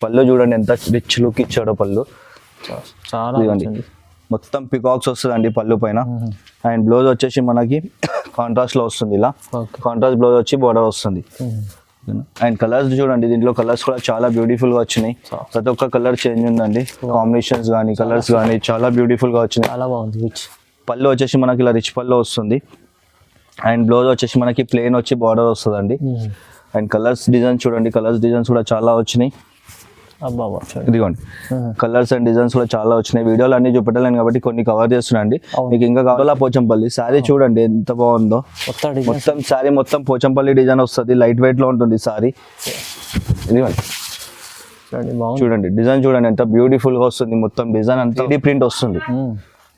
పళ్ళు చూడండి ఎంత రిచ్ లుక్ ఇచ్చాడో పళ్ళు. చాలా ఇదిగోండి మొత్తం పికాక్స్ వస్తుందండి పళ్ళు పైన. అండ్ బ్లౌజ్ వచ్చేసి మనకి కాంట్రాస్ట్ లో వస్తుంది, ఇలా కాంట్రాస్ట్ బ్లౌజ్ వచ్చి బోర్డర్ వస్తుంది. అండ్ కలర్స్ చూడండి, దీంట్లో కలర్స్ కూడా చాలా బ్యూటిఫుల్ గా వచ్చినాయి. ప్రతి ఒక్క కలర్ చేంజ్ ఉందండి, కాంబినేషన్స్ కానీ కలర్స్ కానీ చాలా బ్యూటిఫుల్ గా వచ్చినాయి. చాలా బాగుంది. పళ్ళు వచ్చేసి మనకి ఇలా రిచ్ పళ్ళు వస్తుంది. అండ్ బ్లౌజ్ వచ్చేసి మనకి ప్లెయిన్ వచ్చి బార్డర్ వస్తుందండి. అండ్ కలర్స్ డిజైన్స్ చూడండి, కలర్స్ డిజైన్స్ కూడా చాలా వచ్చినాయి. ఇదిగోండి కలర్స్ అండ్ డిజైన్స్ కూడా చాలా వచ్చినాయి. వీడియోలు అన్ని చూపెట్టలేను కాబట్టి కొన్ని కవర్ చేస్తున్నాండి. మీకు ఇంకా కావాలా పోచంపల్లి శారీ చూడండి ఎంత బాగుందో. మొత్తం శారీ మొత్తం పోచంపల్లి డిజైన్ వస్తుంది, లైట్ వెయిట్ లో ఉంటుంది శారీ. ఇదిగోండి చూడండి డిజైన్ చూడండి ఎంత బ్యూటిఫుల్ గా వస్తుంది. మొత్తం డిజైన్ అంతా 3D ప్రింట్ వస్తుంది.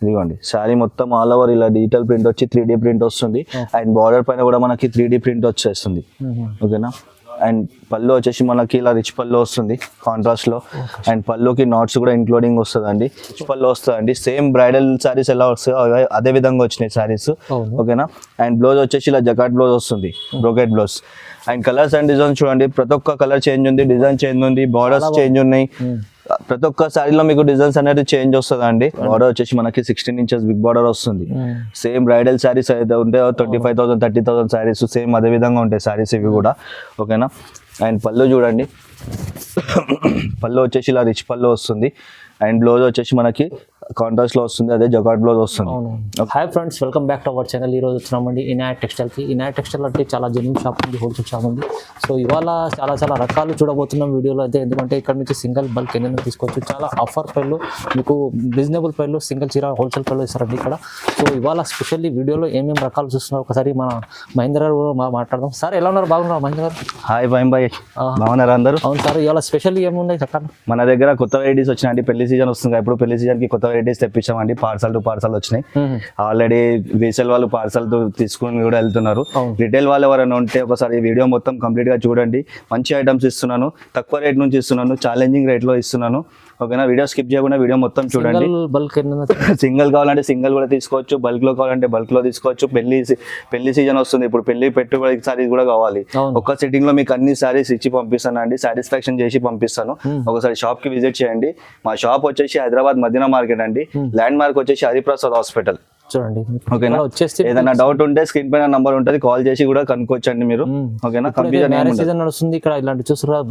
ఇదిగోండి శారీ మొత్తం ఆల్ ఓవర్ ఇలా డిజిటల్ ప్రింట్ వచ్చి 3D ప్రింట్ వస్తుంది. అండ్ బార్డర్ పైన కూడా మనకి 3D ప్రింట్ వచ్చేస్తుంది. ఓకేనా. అండ్ పళ్ళు వచ్చేసి మనకి ఇలా రిచ్ పళ్ళు వస్తుంది కాంట్రాస్ట్ లో. అండ్ పళ్ళుకి నాట్స్ కూడా ఇంక్లూడింగ్ వస్తుంది అండి, రిచ్ పళ్ళు వస్తుంది. సేమ్ బ్రైడల్ శారీస్ ఎలా వస్తాయో అదే విధంగా వచ్చినాయి శారీస్. ఓకేనా. అండ్ బ్లౌజ్ వచ్చేసి ఇలా జకాట్ బ్లౌజ్ వస్తుంది, brocade blouse. And colours and design చూడండి, ప్రతి ఒక్క కలర్ చేంజ్ ఉంది, డిజైన్ చేంజ్ ఉంది, బార్డర్స్ చేంజ్ ఉన్నాయి. ప్రతి ఒక్క శారీలో మీకు డిజైన్స్ అనేది చేంజ్ వస్తుంది అండి. బార్డర్ వచ్చేసి మనకి 16 ఇంచెస్ బిగ్ బార్డర్ వస్తుంది. సేమ్ బ్రైడల్ శారీస్ అయితే ఉంటే 25,000 30,000 శారీస్ సేమ్ అదే విధంగా ఉంటాయి శారీస్ ఇవి కూడా. ఓకేనా. అండ్ పళ్ళు చూడండి, పళ్ళు వచ్చేసి ఇలా రిచ్ పళ్ళు వస్తుంది. అండ్ బ్లౌజ్ వచ్చేసి మనకి కాంట్రాస్ట్ లో వస్తుంది, అదే జకాట్ బ్లౌజ్ వస్తుంది. Hi friends, welcome back to our channel. ఈ రోజు వచ్చినామండి ఇనాయట్ టెక్స్టైల్కి. ఇనాయట్ టెక్స్టైల్ అంటే చాలా జెన్యూన్ షాప్ ఉంది, హోల్సేల్ షాప్ ఉంది. సో ఇవాళ చాలా రకాలు చూడబోతున్నాం వీడియోలో అయితే. ఎందుకంటే ఇక్కడ నుంచి సింగిల్ బల్క్ ఎన్నైనా తీసుకోవచ్చు. చాలా ఆఫర్ ప్రైస్లో మీకు రీజనబుల్ ప్రైస్లో సింగిల్ చీర హోల్సేల్ ప్రైస్లో ఇస్తారండి ఇక్కడ. సో ఇవాళ స్పెషల్లీ వీడియోలో ఏమేమి రకాలు చూస్తున్నారు ఒకసారి మన మహేందర్ గారు మాట్లాడదాం. సార్ ఎలా ఉన్నారు? బాగున్నారు మహేందర్ గారు? హాయ్ బాయ్, బాగున్నారు అందరూ? అవును సార్, ఇవాళ స్పెషల్లీ ఏమున్నాయి రకాలు? మన దగ్గర కొత్త వెరైటీస్ వచ్చినాయండి. పెళ్లి సీజన్ వస్తుంది, ఇప్పుడు పెళ్లి సీజన్ కి కొత్త వెరైటీస్ తెప్పించామండి. పార్సల్ టు పార్సల్ వచ్చినాయి ఆల్రెడీ. రీసేల్ వాళ్ళు పార్సల్ తీసుకుని కూడా వెళ్తున్నారు. రిటైల్ వాళ్ళు ఎవరైనా ఉంటే ఒకసారి వీడియో మొత్తం కంప్లీట్ గా చూడండి. మంచి ఐటమ్స్ ఇస్తున్నాను, తక్కువ రేట్ నుంచి ఇస్తున్నాను, ఛాలెంజింగ్ రేట్ లో ఇస్తున్నాను. ఓకేనా. వీడియో స్కిప్ చేయకుండా వీడియో మొత్తం చూడండి. బల్క్ సింగిల్ కావాలంటే సింగిల్ కూడా తీసుకోవచ్చు, బల్క్ లో కావాలంటే బల్క్ లో తీసుకోవచ్చు. పెళ్లి సీజన్ వస్తుంది, ఇప్పుడు పెళ్లి పెట్టుబడి సారీస్ కూడా కావాలి. ఒక్క సిట్టింగ్ లో మీకు అన్ని సారీస్ ఇచ్చి పంపిస్తాను అండి, సాటిస్ఫాక్షన్ చేసి పంపిస్తాను. ఒకసారి షాప్ కి విజిట్ చేయండి. మా షాప్ వచ్చేసి హైదరాబాద్ మదీనా మార్కెట్ అండి. ల్యాండ్ మార్క్ వచ్చేసి హరిప్రసాద్ హాస్పిటల్. చూడండి. ఓకేనా. ఏదైనా డౌట్ ఉంటే స్క్రీన్ పైన నంబర్ ఉంటుంది, కాల్ చేసి కూడా కనుక్కోవచ్చండి మీరు. ఓకేనా. మ్యారేజ్ సీజన్ నడుస్తుంది ఇక్కడ. ఇలాంటి చూస్తున్నారు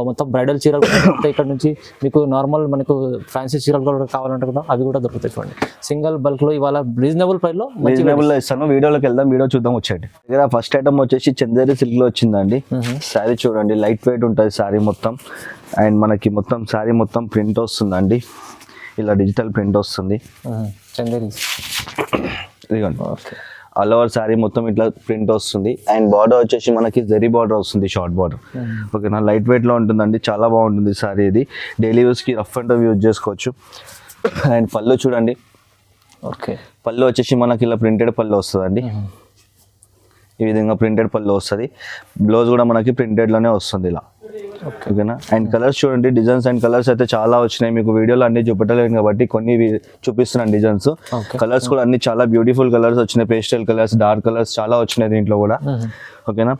మొత్తం బ్రైడల్ చీరలు ఇక్కడ నుంచి మీకు నార్మల్ మనకు ఫ్యాన్సీ చీరలు కూడా కావాలంటే కూడా అవి కూడా దొరుకుతాయి. చూడండి సింగిల్ బల్క్ లో ఇవాళ రీజనబుల్ ప్రైస్ లో ఇస్తాను. వీడియోలోకి వెళ్దాం, వీడియో చూద్దాం వచ్చేది. దగ్గర ఫస్ట్ ఐటమ్ వచ్చేసి చందేరి సిల్క్ లో వచ్చిందండి. శారీ చూడండి లైట్ వెయిట్ ఉంటుంది శారీ మొత్తం. అండ్ మనకి మొత్తం శారీ మొత్తం ప్రింట్ వస్తుందండి, ఇలా డిజిటల్ ప్రింట్ వస్తుంది. ఇదిగోండి ఆల్ ఓవర్ శారీ మొత్తం ఇట్లా ప్రింట్ వస్తుంది. అండ్ బార్డర్ వచ్చేసి మనకి జరీ బార్డర్ వస్తుంది, షార్ట్ బార్డర్. ఓకేనా. లైట్ వెయిట్ లో ఉంటుందండి, చాలా బాగుంటుంది శారీ. ఇది డైలీ యూస్ కి రఫ్ అండ్ టఫ్ యూజ్ చేసుకోవచ్చు. అండ్ పళ్ళు చూడండి, పళ్ళు వచ్చేసి మనకి ఇలా ప్రింటెడ్ పళ్ళు వస్తుందండి. ఈ విధంగా ప్రింటెడ్ పళ్ళు వస్తుంది. బ్లౌజ్ కూడా మనకి ప్రింటెడ్ లోనే వస్తుంది ఇలా. ఓకేనా. అండ్ కలర్స్ చూడండి, డిజైన్స్ అండ్ కలర్స్ అయితే చాలా వచ్చినాయి. మీకు వీడియోలో అన్ని చూపెట్టలేను కాబట్టి కొన్ని చూపిస్తున్నాను డిజైన్స్. కలర్స్ కూడా అన్ని చాలా బ్యూటిఫుల్ కలర్స్ వచ్చినాయి, పేస్టల్ కలర్స్, డార్క్ కలర్స్ చాలా వచ్చినాయి దీంట్లో కూడా. ఓకేనా.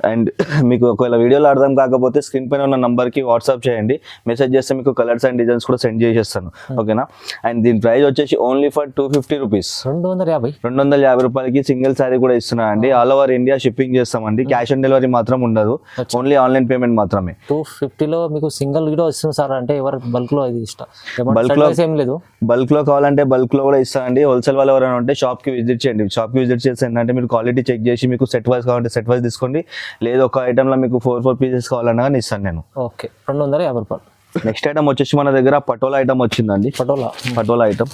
అండ్ మీకు ఒకవేళ వీడియోలో అర్థం కాకపోతే స్క్రీన్ పైన ఉన్న నంబర్కి వాట్సాప్ చేయండి, మెసేజ్ చేస్తే మీకు కలర్స్ అండ్ డిజైన్స్ కూడా సెండ్ చేసేస్తాను. ఓకేనా. అండ్ దీని ప్రైస్ వచ్చేసి ఓన్లీ ఫర్ 250 రూపీస్, 250 రూపాయలకి సింగిల్ శారీ కూడా ఇస్తున్నాను అండి. ఆల్ ఓవర్ ఇండియా షిప్పింగ్ చేస్తామండి, క్యాష్ ఆన్ డెలివరీ మాత్రం ఉండదు, ఓన్లీ ఆన్లైన్ పేమెంట్ మాత్రమే. 250 లో మీకు సింగిల్ కూడా ఇస్తుంది సార్. అంటే ఎవరు బల్క్ లో ఇది ఇష్టం, ఏం లేదు. బల్క్ లో కావాలంటే బల్క్ లో కూడా ఇస్తానండి. హోల్సేల్ వాళ్ళు ఎవరైనా ఉంటే షాప్ కి విజిట్ చేయండి. షాప్ కి విజిట్ చేస్తే ఏంటంటే మీరు క్వాలిటీ చెక్ చేసి మీకు సెట్ వైజ్ కావాలంటే సెట్ వైజ్ తీసుకోండి, లేదు ఒక ఐటమ్ లో మీకు 4 పీసెస్ కావాలన్నా కానీ ఇస్తాను నేను. ఓకే, 250 రూపాయలు. నెక్స్ట్ ఐటమ్ వచ్చేసి మన దగ్గర పటోలా ఐటమ్ వచ్చిందండి. పటోలా ఐటమ్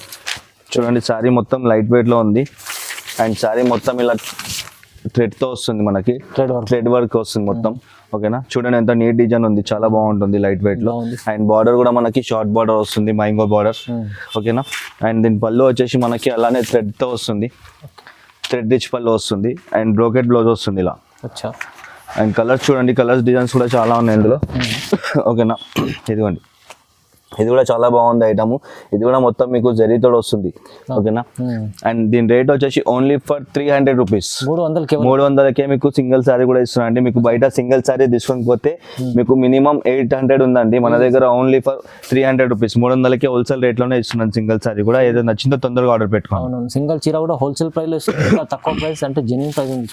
చూడండి, శారీ మొత్తం లైట్ వెయిట్ లో ఉంది. అండ్ శారీ మొత్తం ఇలా థ్రెడ్ తో వస్తుంది, మనకి థ్రెడ్ వర్క్ వస్తుంది మొత్తం. ఓకేనా. చూడండి ఎంత నీట్ డిజైన్ ఉంది, చాలా బాగుంటుంది లైట్ వెయిట్ లో. అండ్ బార్డర్ కూడా మనకి షార్ట్ బార్డర్ వస్తుంది, మ్యాంగో బార్డర్. ఓకేనా. అండ్ దీని పళ్ళు వచ్చేసి మనకి అలానే థ్రెడ్ తో వస్తుంది, థ్రెడ్ రిచ్ పళ్ళు వస్తుంది. అండ్ బ్రోకెట్ బ్లౌజ్ వస్తుంది ఇలా. అండ్ కలర్స్ చూడండి, కలర్స్ డిజైన్స్ కూడా చాలా ఉన్నాయి ఇందులో. ఓకేనా. ఇదిగోండి ఇది కూడా చాలా బాగుంది ఐటమ్. ఇది కూడా మొత్తం మీకు జరీతో వస్తుంది. ఓకేనా. అండ్ దీని రేట్ వచ్చేసి ఓన్లీ ఫర్ 300 రూపీస్. 300కే మీకు సింగిల్ శారీ కూడా ఇస్తున్నా అండి. మీకు బయట సింగిల్ శారీ తీసుకోకపోతే మీకు మినిమం 800 ఉందండి. మన దగ్గర ఓన్లీ ఫర్ 300 రూపీస్. 300కే హోల్సేల్ రేట్ లోనే ఇస్తున్నాను సింగిల్ శారీ కూడా. ఏదో నచ్చిందో తొందరగా ఆర్డర్ పెట్టుకోండి. సింగిల్ చీర కూడా హోల్సేల్ ప్రైస్ లో తక్కువ ప్రైస్ అంటే జెన్యూన్ ప్రైస్ ఉంది.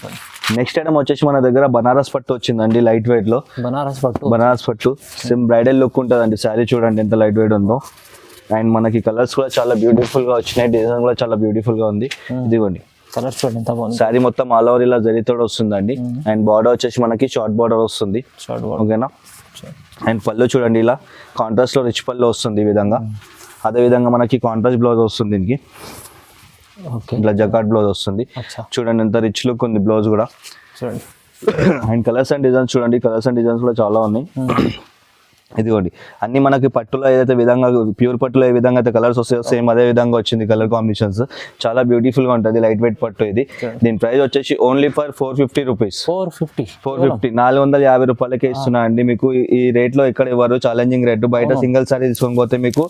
నెక్స్ట్ ఐటమ్ వచ్చేసి మన దగ్గర బనారస్ పట్టు వచ్చిందండి. లైట్ వెయిట్ లో బనారస్ పట్టు సేమ్ బ్రైడల్ లుక్ ఉంటుందండి. శారీ చూడండి ఎంత లైట్ వెయిట్ ఉందో. అండ్ మనకి కలర్స్ కూడా చాలా బ్యూటిఫుల్ గా వచ్చినాయి. డిజైన్ కూడా చాలా బ్యూటిఫుల్ గా ఉంది. ఇదిగోండి కలర్స్ చూడండి ఎంత బాగుంది. శారీ మొత్తం ఆల్ ఓవర్ ఇలా జరీతో వస్తుందండి. అండ్ బార్డర్ వచ్చేసి మనకి షార్ట్ బార్డర్ వస్తుంది. ఓకేనా. అండ్ పళ్ళు చూడండి ఇలా కాంట్రాస్ట్ లో రిచ్ పళ్ళు వస్తుంది ఈ విధంగా. అదే విధంగా మనకి కాంట్రాస్ట్ బ్లౌజ్ వస్తుంది దీనికి. ఇట్లా జకాట్ బ్లౌజ్ వస్తుంది. చూడండి ఎంత రిచ్ లుక్ ఉంది బ్లౌజ్ కూడా. చూడండి. అండ్ కలర్స్ అండ్ డిజైన్స్ చూడండి. కలర్స్ అండ్ డిజైన్స్ కూడా చాలా ఉన్నాయి. ఇదిగోండి అన్ని మనకి పట్టులో ఏదైతే విధంగా ప్యూర్ పట్టులో ఏ విధంగా అయితే కలర్స్ వస్తాయో సేమ్ అదే విధంగా వచ్చింది కలర్ కాంబినేషన్స్. చాలా బ్యూటిఫుల్ గా ఉంటుంది. లైట్ వెయిట్ పట్టు ఇది. దీని ప్రైస్ వచ్చేసి ఓన్లీ ఫర్ 450 రూపీస్. 450 రూపాయలకే ఇస్తున్నా అండి. మీకు ఈ రేట్ లో ఇక్కడ ఇవ్వరు. Challenging rate. బయట సింగిల్ సారీ తీసుకొని పోతే మీకు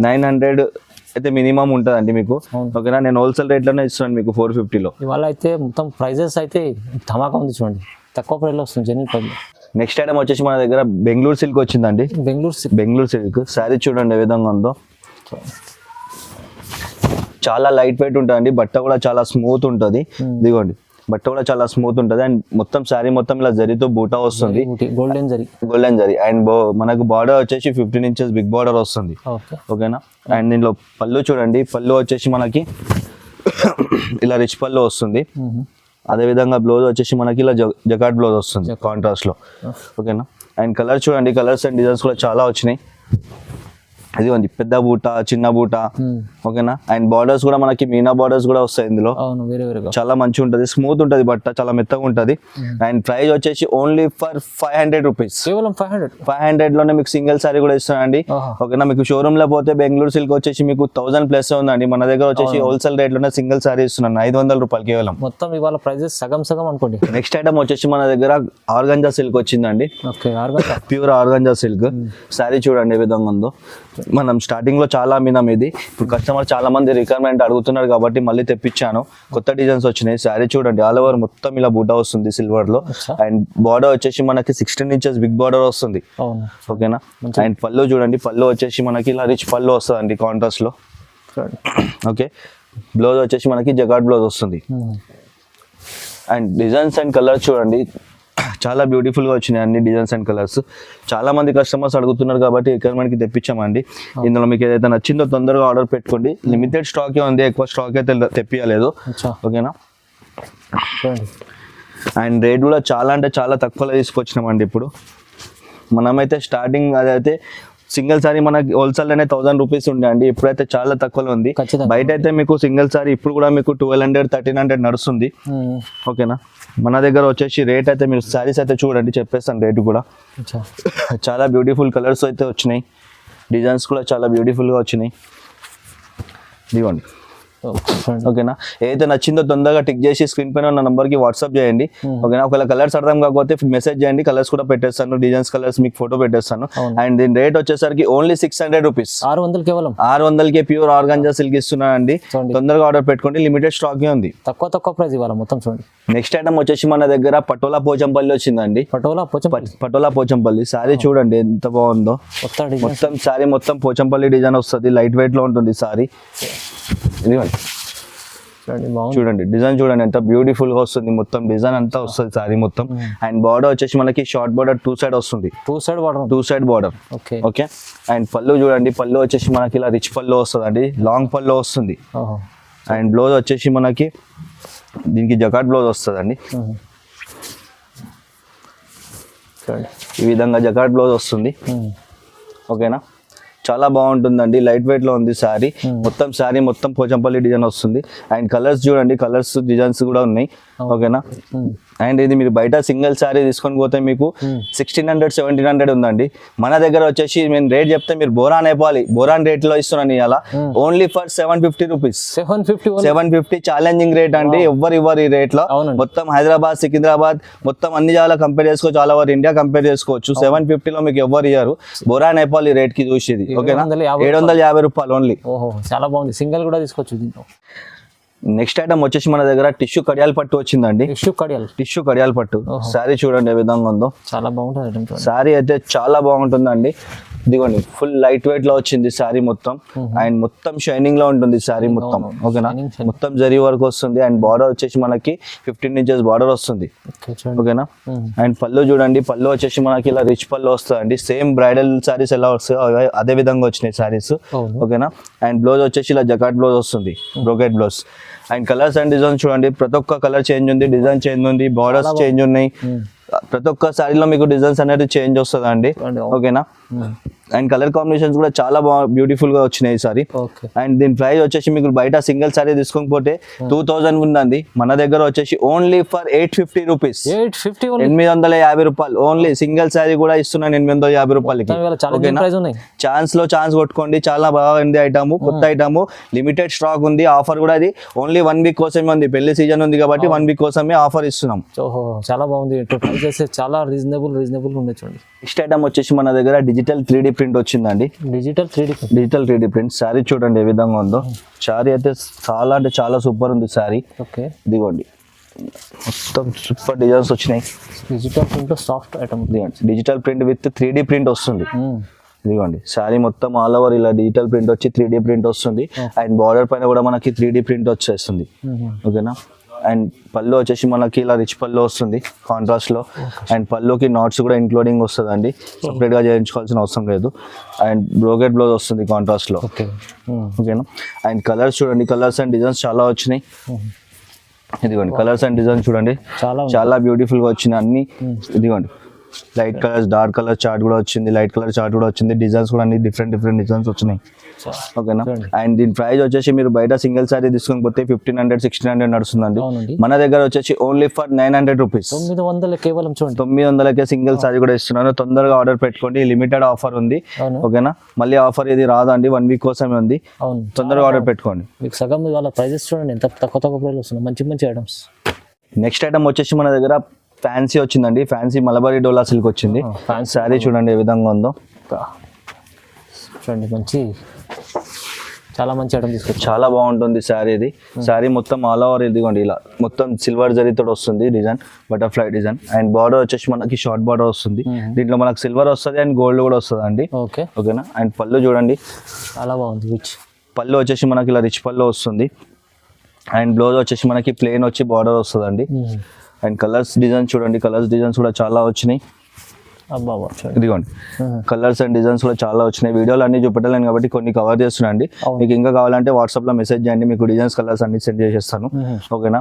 900 అయితే మినిమం ఉంటుందండి మీకు. ఓకేనా. నేను హోల్సేల్ రేట్ లోనే ఇస్తున్నాను మీకు 450లో. ఇవాళ అయితే మొత్తం ప్రైజెస్ అయితే ధమాకా ఉంది చూడండి. తక్కువ ప్రైస్ లో వస్తుంది జెన్యూన్ ప్రైస్. నెక్స్ట్ ఐటమ్ వచ్చేసి మన దగ్గర బెంగళూరు సిల్క్ వచ్చిందండి. బెంగళూరు సిల్క్ శారీ చూడండి ఏ విధంగా ఉందో. చాలా లైట్ వెయిట్ ఉంటుందండి. బట్ట కూడా చాలా స్మూత్ ఉంటుంది. ఇదిగోండి బట్ట కూడా చాలా స్మూత్ ఉంటుంది. అండ్ మొత్తం శారీ మొత్తం ఇలా జరీతో బూటా వస్తుంది. గోల్డెన్ జరీ. అండ్ మనకు బార్డర్ వచ్చేసి 15 ఇంచెస్ బిగ్ బార్డర్ వస్తుంది. ఓకేనా. అండ్ దీనిలో పళ్ళు చూడండి. పళ్ళు వచ్చేసి మనకి ఇలా రిచ్ పళ్ళు వస్తుంది. అదే విధంగా బ్లౌజ్ వచ్చేసి మనకి ఇలా జకాట్ బ్లౌజ్ వస్తుంది కాంట్రాస్ట్ లో. ఓకేనా. అండ్ కలర్ చూడండి. కలర్స్ అండ్ డిజైన్స్ కూడా చాలా వచ్చినాయి. ఇది ఉంది పెద్ద బూట చిన్న బూట. ఓకేనా. అండ్ బార్డర్స్ కూడా మనకి మీనా బార్డర్స్ కూడా వస్తాయి ఇందులో. చాలా మంచిగా ఉంటుంది. స్మూత్ ఉంటుంది బట్ట. చాలా మెత్తగా ఉంటుంది. అండ్ ప్రైస్ వచ్చేసి ఓన్లీ ఫర్ 500 రూపీస్. కేవలం 500 లోనే మీకు సింగిల్ సారీ కూడా ఇస్తానండి. ఓకేనా. మీకు షోరూమ్ లో పోతే బెంగళూరు సిల్క్ వచ్చేసి మీకు 1000 ప్లస్ ఉందండి. మన దగ్గర వచ్చేసి హోల్సేల్ రేట్ లోనే సింగిల్ సారీ ఇస్తున్నాను 500 రూపాయలు కేవలం. మొత్తం ఇవాళ ప్రైజెస్ సగం అనుకోండి. నెక్స్ట్ ఐటమ్ వచ్చేసి మన దగ్గర ఆర్గంజా సిల్క్ వచ్చిందండి. Pure organza silk. సారీ చూడండి ఏ విధంగా ఉందో. మనం స్టార్టింగ్ లో చాలా అమ్మినాం ఇది. ఇప్పుడు కస్టమర్ చాలా మంది రిక్వైర్మెంట్ అడుగుతున్నారు కాబట్టి మళ్ళీ తెప్పించాను. కొత్త డిజైన్స్ వచ్చినాయి. శారీ చూడండి ఆల్ ఓవర్ మొత్తం ఇలా బూటా వస్తుంది సిల్వర్ లో. అండ్ బార్డర్ వచ్చేసి మనకి 16 ఇంచెస్ బిగ్ బార్డర్ వస్తుంది. ఓకేనా. అండ్ పళ్ళు చూడండి. పళ్ళు వచ్చేసి మనకి ఇలా రిచ్ పళ్ళు వస్తుంది కాంట్రాస్ట్ లో. ఓకే. బ్లౌజ్ వచ్చేసి మనకి జగాట్ బ్లౌజ్ వస్తుంది. అండ్ డిజైన్స్ అండ్ కలర్స్ చూడండి చాలా బ్యూటిఫుల్ గా వచ్చినాయి అన్ని డిజైన్స్ అండ్ కలర్స్. చాలా మంది కస్టమర్స్ అడుగుతున్నారు కాబట్టి రిక్వైర్మెంట్ కి తెప్పించామండి. ఇందులో మీకు ఏదైతే నచ్చిందో తొందరగా ఆర్డర్ పెట్టుకోండి. లిమిటెడ్ స్టాక్ ఉంది. ఎక్కువ స్టాక్ అయితే తెప్పియలేదు. ఓకేనా. అండ్ రేట్ కూడా చాలా అంటే చాలా తక్కువలో తీసుకొచ్చినామండి. ఇప్పుడు మనమైతే స్టార్టింగ్ అదైతే సింగిల్ సారీ మనకి హోల్సేల్ అనే 1000 రూపీస్ ఉండే అండి. ఇప్పుడైతే చాలా తక్కువలో ఉంది. బయట అయితే మీకు సింగిల్ సారీ ఇప్పుడు కూడా మీకు 1200 1300 నడుస్తుంది. ఓకేనా. మన దగ్గర వచ్చేసి రేట్ అయితే మీరు సారీస్ అయితే చూడండి చెప్పేస్తాను రేటు కూడా. చాలా బ్యూటిఫుల్ కలర్స్ అయితే వచ్చినాయి. డిజైన్స్ కూడా చాలా బ్యూటిఫుల్గా వచ్చినాయి. ఇదిగోండి. ఓకేనా. ఏదైతే నచ్చిందో తొందరగా టిక్ చేసి స్క్రీన్ పైన ఉన్న నంబర్కి వాట్సాప్ చేయండి. ఓకేనా. ఒకవేళ కలర్స్ అర్థం కాకపోతే మెసేజ్ చేయండి. కలర్స్ కూడా పెట్టేస్తాను. డిజైన్స్ కలర్స్ మీకు ఫోటో పెట్టేస్తాను. అండ్ దీని రేట్ వచ్చేసరికి ఓన్లీ 600 రూపీస్. 600కే ప్యూర్ ఆర్గాంజా సిల్క్ ఇస్తున్నాను అండి. తొందరగా ఆర్డర్ పెట్టుకోండి. లిమిటెడ్ స్టాక్ ఉంది. తక్కువ ప్రైస్ ఇవ్వాలి మొత్తం చూడండి. నెక్స్ట్ ఐటమ్ వచ్చేసి మన దగ్గర పటోలా పోచంపల్లి వచ్చిందండి. పటోలా పోచంపల్లి సారీ చూడండి ఎంత బాగుందో. మొత్తం సారీ మొత్తం పోచంపల్లి డిజైన్ వస్తుంది. లైట్ వెయిట్ లో ఉంటుంది సారీ. ఇదిగోండి చూడండి డిజైన్ చూడండి ఎంత బ్యూటిఫుల్ గా వస్తుంది. మొత్తం డిజైన్ అంతా వస్తుంది సారీ మొత్తం. అండ్ బార్డర్ వచ్చేసి మనకి షార్ట్ బార్డర్ 2 సైడ్ వస్తుంది. 2 సైడ్ బార్డర్. ఓకే. అండ్ పళ్ళు చూడండి. పళ్ళు వచ్చేసి మనకి ఇలా రిచ్ పళ్ళు వస్తుంది అండి. లాంగ్ పళ్ళు వస్తుంది. అండ్ బ్లౌజ్ వచ్చేసి మనకి దీనికి జకాట్ బ్లౌజ్ వస్తుంది అండి. ఈ విధంగా జకాట్ బ్లౌజ్ వస్తుంది. ఓకేనా. చాలా బాగుంటుందండి. లైట్ వెయిట్ లో ఉంది శారీ మొత్తం. శారీ మొత్తం పోచంపల్లి డిజైన్ వస్తుంది. అండ్ కలర్స్ చూడండి. కలర్స్ డిజైన్స్ కూడా ఉన్నాయి. ఓకేనా. అండ్ ఇది మీరు బయట సింగిల్ శారీ తీసుకొని పోతే మీకు 1600-1700 ఉందండి. మన దగ్గర వచ్చేసి నేను రేట్ చెప్తే మీరు బోరాన్ అయిపోవాలి. బోరాన్ రేట్ లో ఇస్తున్నాను ఇవాళ only for 750 rupees. 750 challenging rate అండి. ఎవ్వరు ఇవ్వరు ఈ రేట్ లో. మొత్తం హైదరాబాద్, సికింద్రాబాద్ మొత్తం అన్ని జాగాలో కంపేర్ చేసుకోవచ్చు. ఆల్ ఓవర్ ఇండియా కంపేర్ చేసుకోవచ్చు. 750 లో మీకు ఎవ్వరు ఇయ్యారు. బోరాన్ అయిపోవాలి రేట్ కి చూసేది. ఓకేనా. 750 రూపాయలు ఓన్లీ. చాలా బాగుంది. సింగిల్ కూడా తీసుకోవచ్చు దీంట్లో. నెక్స్ట్ ఐటమ్ వచ్చేసి మన దగ్గర టిష్యూ కడియాల పట్టు వచ్చిందండి. టిష్యూ కడియాల పట్టు శారీ చూడండి ఏ విధంగా ఉందో. చాలా బాగుంటుంది శారీ అయితే చాలా బాగుంటుందండి. ఇదిగోండి ఫుల్ లైట్ వెయిట్ లో వచ్చింది శారీ మొత్తం. అండ్ మొత్తం షైనింగ్ లో ఉంటుంది శారీ మొత్తం. ఓకేనా. మొత్తం జరీ వర్క్ వస్తుంది. అండ్ బార్డర్ వచ్చేసి మనకి 15 ఇంచెస్ బార్డర్ వస్తుంది. ఓకేనా. అండ్ పళ్ళు చూడండి. పళ్ళు వచ్చేసి మనకి ఇలా రిచ్ పళ్ళు వస్తుందండి. సేమ్ బ్రైడల్ శారీస్ ఎలా వస్తాయో అదే విధంగా వచ్చినాయి శారీస్. ఓకేనా. అండ్ బ్లౌజ్ వచ్చేసి ఇలా జకాట్ బ్లౌజ్ వస్తుంది, brocade blouse. And colours and designs చూడండి. ప్రతి ఒక్క కలర్ చేంజ్ ఉంది, డిజైన్ చేంజ్ ఉంది, బార్డర్స్ చేంజ్ ఉన్నాయి. ప్రతి ఒక్క సారీలో మీకు డిజైన్స్ అనేది చేంజ్ వస్తుంది అండి. ఓకేనా. అండ్ కలర్ కాంబినేషన్స్ కూడా చాలా బాగా బ్యూటిఫుల్ గా వచ్చినాయి ఈ సారీ. అండ్ దీని ప్రైస్ వచ్చేసి మీకు బయట సింగిల్ సారీ తీసుకోకపోతే 2000 ఉందండి. మన దగ్గర వచ్చేసి ఓన్లీ ఫర్ 850 రూపీస్. 850 రూపాయలు ఓన్లీ. సింగిల్ సారీ కూడా ఇస్తున్నాను 850 రూపాయలకి. ఛాన్స్ లో ఛాన్స్ కొట్టుకోండి. చాలా బాగా ఉంది ఐటమ్, కొత్త ఐటమ్, లిమిటెడ్ స్టాక్ ఉంది. ఆఫర్ కూడా అది ఓన్లీ 1 వీక్ కోసమే ఉంది. పెళ్లి సీజన్ ఉంది కాబట్టి 1 వీక్ కోసమే ఆఫర్ ఇస్తున్నాం. చాలా బాగుంది. చాలా రీజనబుల్ ఉంది చూడండి. నెక్స్ట్ ఐటమ్ వచ్చేసి మన దగ్గర డిజిటల్ 3D ప్రింట్ వచ్చిందండి. డిజిటల్ 3D ప్రింట్ శారీ చూడండి ఏ విధంగా ఉందో. శారీ అయితే చాలా అంటే చాలా సూపర్ ఉంది శారీ. ఇదిగోండి మొత్తం సూపర్ డిజైన్స్ వచ్చినాయి. Digital print soft item. Digital print with 3D print వస్తుంది. ఇదిగోండి శారీ మొత్తం ఆల్ ఓవర్ ఇలా డిజిటల్ ప్రింట్ వచ్చి 3D ప్రింట్ వస్తుంది. అండ్ బార్డర్ పైన కూడా మనకి 3D ప్రింట్ వచ్చేస్తుంది. ఓకేనా. అండ్ పళ్ళు వచ్చేసి మనకి ఇలా రిచ్ పళ్ళు వస్తుంది కాంట్రాస్ట్ లో. అండ్ పళ్ళుకి నాట్స్ కూడా ఇంక్లూడింగ్ వస్తుంది అండి. సపరేట్ గా చేయించుకోవాల్సిన అవసరం లేదు. అండ్ బ్రోకెట్ బ్లౌజ్ వస్తుంది కాంట్రాస్ట్ లో. ఓకేనా. అండ్ కలర్స్ చూడండి. కలర్స్ అండ్ డిజైన్స్ చాలా వచ్చినాయి. ఇదిగోండి కలర్స్ అండ్ డిజైన్స్ చూడండి చాలా బ్యూటిఫుల్ గా వచ్చినాయి అన్ని. ఇదిగోండి light colours, dark colour chart కూడా వచ్చింది, లైట్ కలర్ చార్ట్ కూడా వచ్చింది. డిజైన్స్ కూడా అన్ని డిఫరెంట్ డిజైన్స్ వచ్చినాయి. ఓకేనా. అండ్ దీని ప్రైస్ వచ్చేసి మీరు బయట సింగిల్ సారీ తీసుకొని పోతే 1500-1600 నడుస్తుందండి. మన దగ్గర వచ్చేసి ఓన్లీ ఫర్ 900 రూపీస్. 900కే సింగిల్ సారీ కూడా ఇస్తున్నాను. తొందరగా ఆర్డర్ పెట్టుకోండి. లిమిటెడ్ ఆఫర్ ఉంది. ఓకేనా. మళ్ళీ ఆఫర్ ఇది రాదండి, 1 వీక్ కోసమే ఉంది. తొందరగా ఆర్డర్ పెట్టుకోండి. సగం వాళ్ళ ప్రైజెస్ చూడండి ఎంత తక్కువ ప్రైస్ వస్తున్నాయి. మంచి ఐటమ్స్. నెక్స్ట్ ఐటమ్ వచ్చేసి మన దగ్గర ఫ్యాన్సీ వచ్చిందండి. ఫ్యాన్సీ మలబారీ డోలా సిల్క్ వచ్చింది. శారీ చూడండి ఏ విధంగా ఉందో. చూడండి చాలా మంచి ఐటమ్ తీసుకొచ్చి చాలా బాగుంటుంది శారీ. ఇది శారీ మొత్తం ఆల్ ఓవర్ ఇదిగోండి ఇలా మొత్తం సిల్వర్ జరీతో వస్తుంది design, butterfly design. And border వచ్చేసి మనకి షార్ట్ బార్డర్ వస్తుంది. దీంట్లో మనకి సిల్వర్ వస్తుంది అండ్ గోల్డ్ కూడా వస్తుంది అండి. ఓకేనా. అండ్ పళ్ళు చూడండి చాలా బాగుంది. పళ్ళు వచ్చేసి మనకి ఇలా రిచ్ పళ్ళు వస్తుంది. అండ్ బ్లౌజ్ వచ్చేసి మనకి ప్లెయిన్ వచ్చి బార్డర్ వస్తుంది అండి. అండ్ కలర్స్ డిజైన్స్ చూడండి. కలర్స్ డిజైన్స్ కూడా చాలా వచ్చినాయి. ఇదిగోండి కలర్స్ అండ్ డిజైన్స్ కూడా చాలా వచ్చినాయి. వీడియోలు అన్ని చూపెట్టలేను కాబట్టి కొన్ని కవర్ చేస్తున్నా అండి. మీకు ఇంకా కావాలంటే వాట్సాప్ లో మెసేజ్ చేయండి, మీకు డిజైన్స్ కలర్స్ అన్ని సెండ్ చేసేస్తాను. ఓకేనా.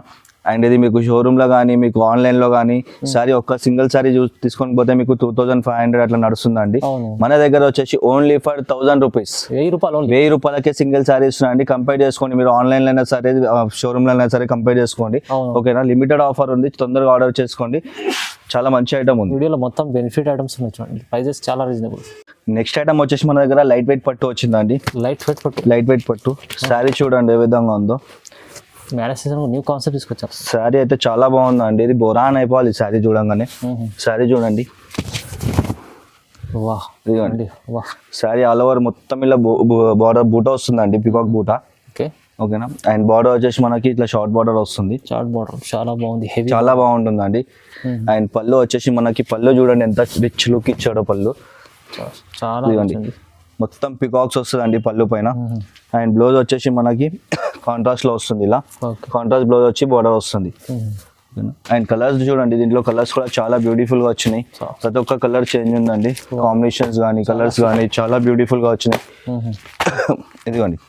అండ్ ఇది మీకు షోరూమ్ లో కానీ మీకు ఆన్లైన్ లో కానీ సారీ ఒక్క సింగిల్ సారీ తీసుకొని పోతే మీకు 2500 అట్లా నడుస్తుందండి. మన దగ్గర వచ్చేసి ఓన్లీ ఫర్ 1000 రూపీస్. 1000 రూపాయలకే సింగిల్ సారీ ఇస్తున్నా అండి. కంపేర్ చేసుకోండి. మీరు ఆన్లైన్ లో అయినా సరే షోరూమ్ లో అయినా సరే కంపేర్ చేసుకోండి. ఓకేనా. లిమిటెడ్ ఆఫర్ ఉంది. తొందరగా ఆర్డర్ చేసుకోండి. చాలా మంచి ఐటమ్ ఉంది. వీడియోలో మొత్తం బెనిఫిట్ ఐటమ్స్ ఉన్నాయి చూడండి. ప్రైజెస్ చాలా రీజనబుల్. నెక్స్ట్ ఐటమ్ వచ్చేసి మన దగ్గర లైట్ వెయిట్ పట్టు వచ్చిందండి. లైట్ వెయిట్ పట్టు శారీ చూడండి ఏ విధంగా ఉందో. మ్యారేజ్ సీజన్ న్యూ కాన్సెప్ట్ తీసుకొచ్చారు. శారీ అయితే చాలా బాగుందండి. ఇది బొరాన్ అయిపోవాలి శారీ చూడంగానే. శారీ చూడండి శారీ ఆల్ ఓవర్ మొత్తం ఇలా బార్డర్ బూట వస్తుందండి, పికాక్ బూట. ఓకేనా. అండ్ బార్డర్ వచ్చేసి మనకి ఇట్లా షార్ట్ బార్డర్ వస్తుంది. చాలా బాగుంది, చాలా బాగుంటుందండి. అండ్ పళ్ళు వచ్చేసి మనకి పళ్ళు చూడండి ఎంత రిచ్ లుక్ ఇచ్చాడో పళ్ళు. మొత్తం పికాక్స్ వస్తుందండి పళ్ళు పైన. అండ్ బ్లౌజ్ వచ్చేసి మనకి కాంట్రాస్ట్ లో వస్తుంది. ఇలా కాంట్రాస్ట్ బ్లౌజ్ వచ్చి బార్డర్ వస్తుంది. అండ్ కలర్స్ చూడండి. దీంట్లో కలర్స్ కూడా చాలా బ్యూటిఫుల్ గా వచ్చినాయి. ప్రతి ఒక్క కలర్ చేంజ్ ఉందండి. కాంబినేషన్స్ కానీ కలర్స్ కానీ చాలా బ్యూటిఫుల్ గా వచ్చినాయి. ఇదిగోండి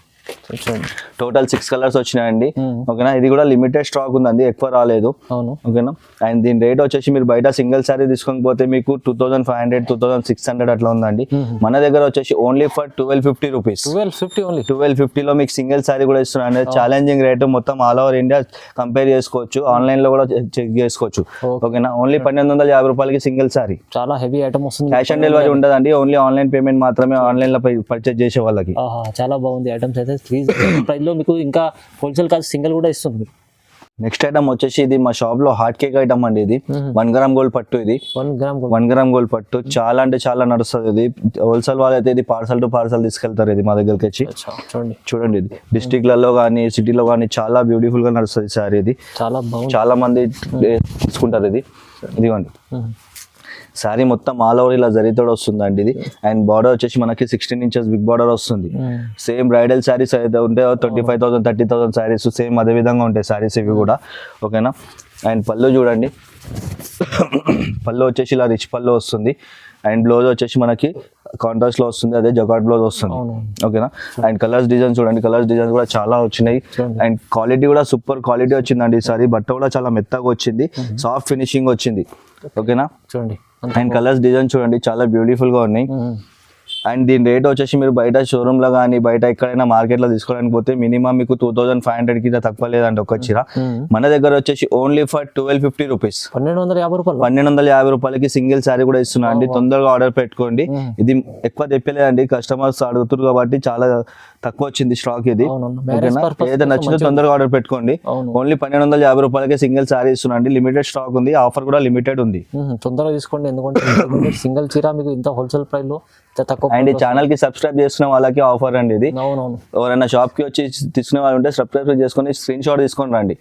చూడండి టోటల్ 6 కలర్స్ వచ్చినాయండి. Hmm. ఓకేనా, ఇది కూడా లిమిటెడ్ స్టాక్ ఉందండి, ఎక్కువ రాలేదు. అవును. ఓకేనా, అండ్ దీని రేట్ వచ్చేసి మీరు బయట సింగిల్ సారీ తీసుకొని పోతే మీకు 2500 2600 అట్లా ఉందండి. మన దగ్గర వచ్చేసి ఓన్లీ ఫర్ 1250 రూపీస్. 1250 ఓన్లీ. 1250లో మీకు సింగిల్ సారీ కూడా ఇస్తున్నాను. ఛాలెంజింగ్ రేట్, మొత్తం ఆల్ ఓవర్ ఇండియా కంపేర్ చేసుకోవచ్చు, ఆన్లైన్ లో కూడా చెక్ చేసుకోవచ్చు. ఓకేనా, ఓన్లీ 1250 రూపాయలకి సింగిల్ సారీ. చాలా హెవీ ఐటమ్ వస్తుంది. క్యాష్ ఆన్ డెలివరీ ఉండదండి, ఓన్లీ ఆన్లైన్ పేమెంట్ మాత్రమే, ఆన్లైన్ లో పర్చేజ్ చేసే వాళ్ళకి. చాలా బాగుంది ఐటమ్స్ అయితే. ప్రైస్ లో మీకు ఇంకా హోల్సేల్ కాదు, సింగిల్ కూడా ఇస్తుంది. నెక్స్ట్ ఐటమ్ వచ్చేసి ఇది మా షాప్ లో హాట్ కేక్ ఐటమ్ అండి. ఇది 1 గ్రామ్ గోల్డ్ పట్టు. ఇది 1 గ్రామ్ గోల్డ్ పట్టు చాలా అంటే చాలా నడుస్తుంది. ఇది హోల్సేల్ వాళ్ళు అయితే ఇది పార్సల్ టు పార్సల్ తీసుకెళ్తారు ఇది మా దగ్గరికి వచ్చి. చూడండి, ఇది డిస్ట్రిక్ట్ లలో కానీ సిటీలో కానీ చాలా బ్యూటిఫుల్ గా నడుస్తుంది సారీ. ఇది చాలా మంది తీసుకుంటారు. ఇది ఇదిగోండి, సారీ మొత్తం ఆల్ ఓవర్ ఇలా జరితో వస్తుందండి ఇది. అండ్ బార్డర్ వచ్చేసి మనకి 16 ఇంచెస్ బిగ్ బార్డర్ వస్తుంది. సేమ్ బ్రైడల్ శారీస్ అయితే ఉంటే 25,000 30,000 శారీస్ సేమ్ అదే విధంగా ఉంటాయి శారీస్ ఇవి కూడా. ఓకేనా, అండ్ పళ్ళు చూడండి, పళ్ళు వచ్చేసి ఇలా రిచ్ పళ్ళు వస్తుంది. అండ్ బ్లౌజ్ వచ్చేసి మనకి కాంట్రాస్ట్ లో వస్తుంది, అదే జకాట్ బ్లౌజ్ వస్తుంది. ఓకేనా, అండ్ కలర్స్ డిజైన్ చూడండి, కలర్స్ డిజైన్స్ కూడా చాలా వచ్చినాయి. అండ్ క్వాలిటీ కూడా సూపర్ క్వాలిటీ వచ్చిందండి. ఈసారి బట్ట కూడా చాలా మెత్తగా వచ్చింది, సాఫ్ట్ ఫినిషింగ్ వచ్చింది. ఓకేనా, చూడండి, అండ్ కలర్స్ డిజైన్ చూడండి చాలా బ్యూటిఫుల్ గా ఉన్నాయి. అండ్ దీని రేట్ వచ్చేసి మీరు బయట షోరూమ్ లో కానీ బయట ఎక్కడైనా మార్కెట్ లో తీసుకోవడానికి పోతే మినిమం మీకు 2500 కి తక్కువ లేదండి ఒక చీర. మన దగ్గర వచ్చేసి ఓన్లీ ఫర్ 1250 రూపీస్, 1250 రూపాయలకి సింగిల్ శారీ కూడా ఇస్తున్నా అండి. తొందరగా ఆర్డర్ పెట్టుకోండి. ఇది ఎక్కువ తెప్పలేదండి, కస్టమర్స్ అడుగుతారు కాబట్టి చాలా తక్కువ వచ్చింది స్టాక్ ఇది. ఓకేనా, ఏదైతే నచ్చిందో తొందరగా ఆర్డర్ పెట్టుకోండి. ఓన్లీ 1250 రూపాయలకి సింగిల్ శారీ ఇస్తున్నా అండి. లిమిటెడ్ స్టాక్ ఉంది, ఆఫర్ కూడా లిమిటెడ్ ఉంది. తొందరగా తీసుకోండి, ఎందుకంటే సింగిల్ చీర మీకు ఇంత హోల్సేల్ ప్రైస్ లో తక్కువ. అండ్ ఈ ఛానల్ కి సబ్స్క్రైబ్ చేసుకున్న వాళ్ళకి ఆఫర్ అండి ఇది. ఎవరైనా షాప్ కి వచ్చి తీసుకునే వాళ్ళు ఉంటే సబ్స్క్రైబ్ చేసుకుని స్క్రీన్ షాట్ తీసుకొని రండి.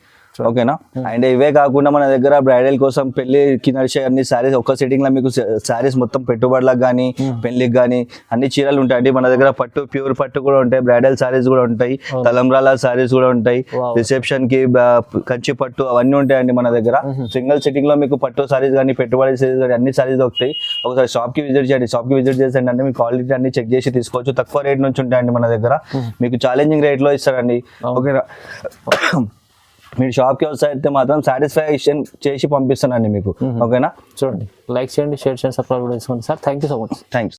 ఓకేనా, అండ్ ఇవే కాకుండా మన దగ్గర బ్రైడల్ కోసం పెళ్లికి నడిచే అన్ని శారీస్ ఒక్క సెట్టింగ్ లో మీకు శారీస్ మొత్తం పెట్టుబడులకు కానీ పెళ్లికి కానీ అన్ని చీరలు ఉంటాయండి. మన దగ్గర పట్టు, ప్యూర్ పట్టు కూడా ఉంటాయి, బ్రైడల్ శారీస్ కూడా ఉంటాయి, తలంబ్రాల శారీస్ కూడా ఉంటాయి, రిసెప్షన్ కి కంచి పట్టు అవన్నీ ఉంటాయండి మన దగ్గర. సింగిల్ సెట్టింగ్ లో మీకు పట్టు శారీస్ కానీ పెట్టుబడి శారీస్ కానీ అన్ని శారీస్ దొరుకుతాయి. ఒకసారి షాప్ కి విజిట్ చేయండి. షాప్ కి విజిట్ చేసేయండి అంటే మీ క్వాలిటీ అన్ని చెక్ చేసి తీసుకోవచ్చు. తక్కువ రేట్ నుంచి ఉంటాయండి మన దగ్గర, మీకు ఛాలెంజింగ్ రేట్ లో ఇస్తారండి. ఓకేనా, మీరు షాప్కి వస్తే మాత్రం సాటిస్ఫాక్షన్ చేసి పంపిస్తానండి మీకు. ఓకేనా, చూడండి, లైక్ చేయండి, షేర్ చేయండి, సబ్స్క్రైబ్ చేసుకోండి sir. Thank you so much. Thanks.